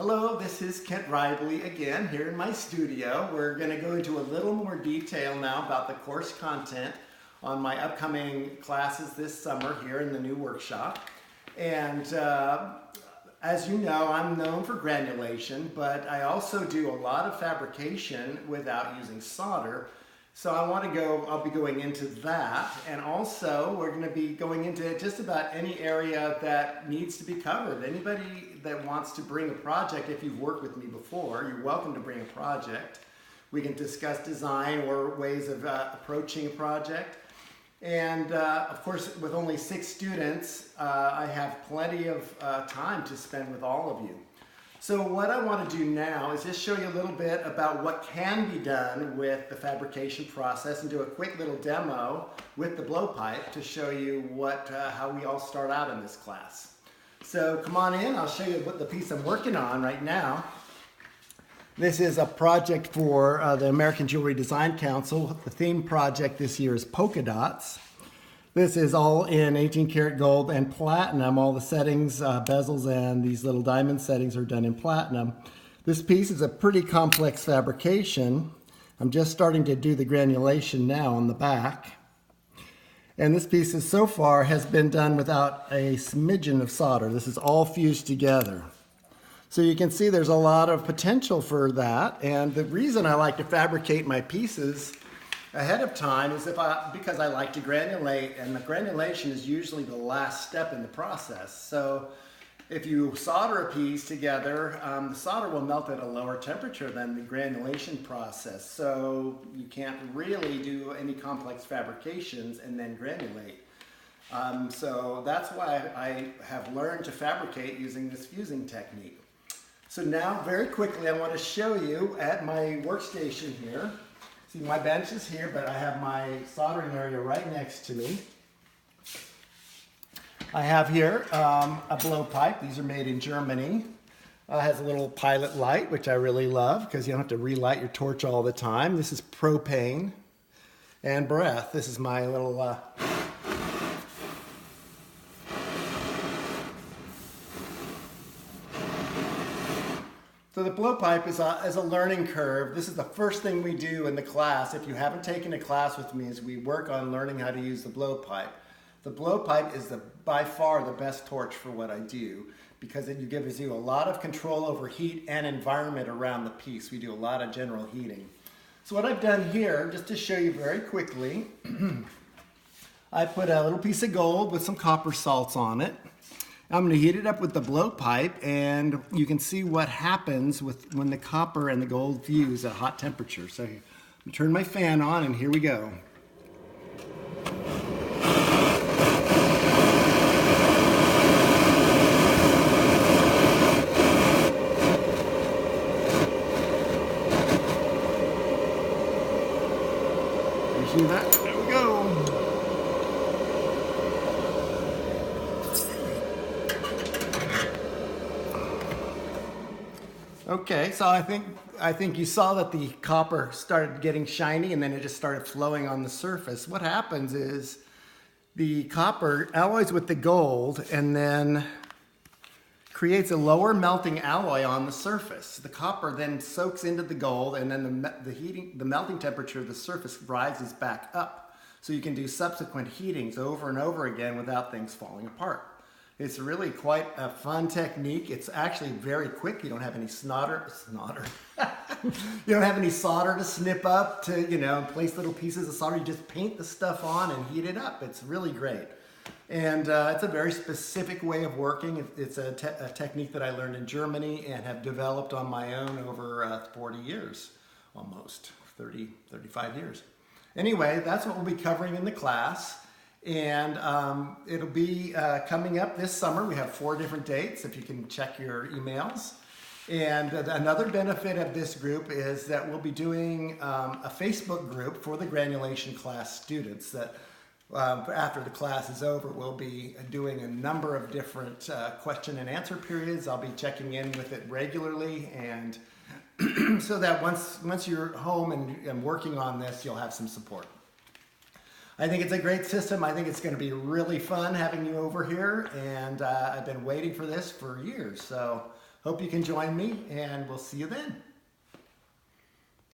Hello, this is Kent Ridley again here in my studio. We're going to go into a little more detail now about the course content on my upcoming classes this summer here in the new workshop. And as you know, I'm known for granulation, but I also do a lot of fabrication without using solder. So I'll be going into that, and also we're going to be going into just about any area that needs to be covered. Anybody that wants to bring a project, if you've worked with me before, you're welcome to bring a project. We can discuss design or ways of approaching a project. And of course, with only 6 students, I have plenty of time to spend with all of you. So what I want to do now is just show you a little bit about what can be done with the fabrication process and do a quick little demo with the blowpipe to show you how we all start out in this class. So come on in, I'll show you what the piece I'm working on right now. This is a project for the American Jewelry Design Council. The theme project this year is polka dots. This is all in 18 karat gold and platinum. All the settings, bezels, and these little diamond settings are done in platinum. This piece is a pretty complex fabrication. I'm just starting to do the granulation now on the back. And this piece so far has been done without a smidgen of solder. This is all fused together. So you can see there's a lot of potential for that. And the reason I like to fabricate my pieces ahead of time is because I like to granulate, and the granulation is usually the last step in the process. So if you solder a piece together, the solder will melt at a lower temperature than the granulation process. So you can't really do any complex fabrications and then granulate. So that's why I have learned to fabricate using this fusing technique. So now, very quickly, I want to show you at my workstation here. See, my bench is here, but I have my soldering area right next to me. I have here a blowpipe. These are made in Germany. It has a little pilot light, which I really love because you don't have to relight your torch all the time. This is propane and breath. This is my little So the blowpipe is a learning curve. This is the first thing we do in the class. If you haven't taken a class with me, is we work on learning how to use the blowpipe. The blowpipe is by far the best torch for what I do because it gives you a lot of control over heat and environment around the piece. We do a lot of general heating. So what I've done here, just to show you very quickly, I put a little piece of gold with some copper salts on it. I'm going to heat it up with the blowpipe, and you can see what happens when the copper and the gold fuse at hot temperature. So I'm going to turn my fan on, and here we go. You see that? There we go. Okay, so I think you saw that the copper started getting shiny and then it just started flowing on the surface. What happens is the copper alloys with the gold and then creates a lower melting alloy on the surface. The copper then soaks into the gold, and then the melting temperature of the surface rises back up. So you can do subsequent heatings over and over again without things falling apart. It's really quite a fun technique. It's actually very quick. You don't have any You don't have any solder to snip up to, place little pieces of solder. You just paint the stuff on and heat it up. It's really great. And it's a very specific way of working. It's a technique that I learned in Germany and have developed on my own over 40 years, almost 35 years. Anyway, that's what we'll be covering in the class. And it'll be coming up this summer. We have 4 different dates, if you can check your emails. And another benefit of this group is that we'll be doing a Facebook group for the granulation class students that after the class is over, we'll be doing a number of different question and answer periods. I'll be checking in with it regularly, and so that once you're home and working on this, you'll have some support. I think it's a great system. I think it's going to be really fun having you over here, and I've been waiting for this for years. So Hope you can join me, and we'll see you then.